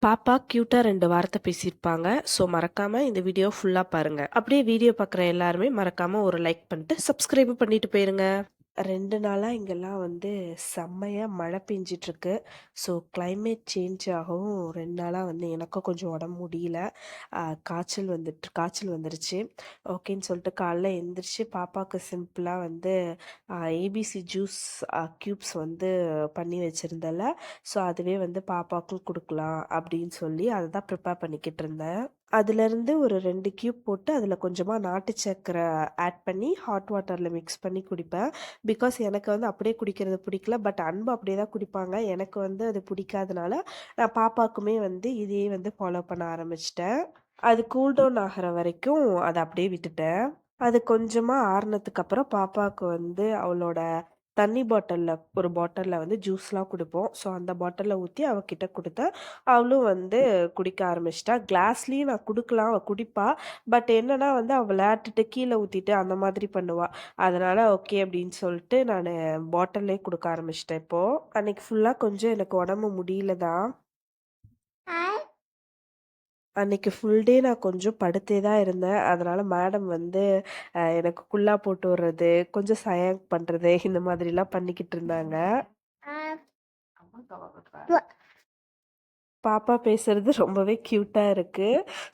பாப்பா கியூட்டா 2 வார்த்தை பேசியிருப்பாங்க. ஸோ மறக்காம இந்த வீடியோ ஃபுல்லா பாருங்க. அப்படியே வீடியோ பார்க்குற எல்லாருமே மறக்காம ஒரு லைக் பண்ணிட்டு, சப்ஸ்கிரைபும் பண்ணிட்டு போயிருங்க. 2 நாளா இங்கெல்லாம் வந்து செம்மையா மழை பெஞ்சிட்ருக்கு. ஸோ கிளைமேட் சேஞ்ச் ஆகவும் 2 நாளா வந்து எனக்கும் கொஞ்சம் உடம்பு முடியல. காய்ச்சல் வந்துருச்சு. ஓகேன்னு சொல்லிட்டு காலைல எந்திரிச்சு பாப்பாவுக்கு சிம்பிளா வந்து ஏபிசி ஜூஸ் க்யூப்ஸ் வந்து பண்ணி வச்சிருந்தேன்ல. ஸோ அதுவே வந்து பாப்பாவுக்கும் குடுக்கலாம் அப்படின்னு சொல்லி அத தான் ப்ரிப்பேர் பண்ணிக்கிட்டு இருந்தேன். அதுலேருந்து ஒரு 2 கியூப் போட்டு அதில கொஞ்சமா நாட்டு சர்க்கரை ஆட் பண்ணி ஹாட் வாட்டர்ல மிக்ஸ் பண்ணி குடிப்பேன். பிகாஸ் எனக்கு வந்து அப்படியே குடிக்கிறது பிடிக்கல. பட் அன்பு அப்படியே தான் குடிப்பாங்க. எனக்கு வந்து அது பிடிக்காதனால, நான் பாப்பாக்குமே வந்து இதையே வந்து ஃபாலோ பண்ண ஆரம்பிச்சுட்டேன். அது கூல் டவுன் ஆகுற வரைக்கும் அத அப்படியே விட்டுட்டேன். அது கொஞ்சமா ஆறுனதுக்கு அப்புறம் பாப்பாவுக்கு வந்து அவளோட தண்ணி ஒரு பாட்டில்ல வந்து ஜூஸ்லாம் குடுப்போம். ஸோ அந்த பாட்டில்ல ஊத்தி அவ கிட்ட குடுத்தேன். அவளும் வந்து குடிக்க ஆரம்பிச்சுட்டா. கிளாஸ்லயும் நான் குடுக்கலாம், அவ குடிப்பா. பட் என்னன்னா வந்து அவ விளையாட்டுட்டு கீழ ஊத்திட்டு அந்த மாதிரி பண்ணுவா. அதனால ஓகே அப்படின்னு சொல்லிட்டு நானு பாட்டில்லயே குடுக்க ஆரம்பிச்சுட்டேன் இப்போ. அன்னைக்கு ஃபுல்லா கொஞ்சம் எனக்கு உடம்பு முடியல தான். அன்னைக்கு ஃபுல் டே நான் கொஞ்சம் படுத்தே தான் இருந்தேன். அதனால மேடம் வந்து எனக்கு குல்லா போட்டு விடுறது, கொஞ்சம் சயாக் பண்றது இந்த மாதிரிலாம் பண்ணிக்கிட்டு இருந்தாங்க. பாப்பா பேசுறது ரொம்பவே கியூட்டா இருக்கு.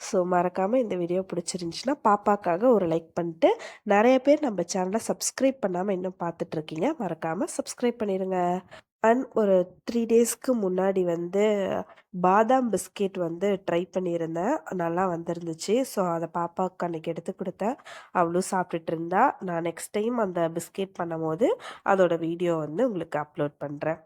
ஸோ மறக்காம இந்த வீடியோ பிடிச்சிருந்துச்சுன்னா, பாப்பாக்காக ஒரு லைக் பண்ணிட்டு, நெறைய பேர் நம்ம சேனல சப்ஸ்கிரைப் பண்ணாம இன்னும் பார்த்துட்டு இருக்கீங்க. மறக்காம சப்ஸ்கிரைப் பண்ணிருங்க. அண்ட் ஒரு 3 டேஸ்க்கு முன்னாடி வந்து பாதாம் பிஸ்கெட் வந்து ட்ரை பண்ணியிருந்தேன். நல்லா வந்திருந்துச்சு. ஸோ அத பாப்பாவுக்கு அன்னைக்கு எடுத்து குடுத்தேன். அவளும் சாப்பிட்டுட்டு இருந்தா. நான் நெக்ஸ்ட் டைம் அந்த பிஸ்கெட் பண்ணும்போது, அதோட வீடியோ வந்து உங்களுக்கு அப்லோட் பண்றேன்.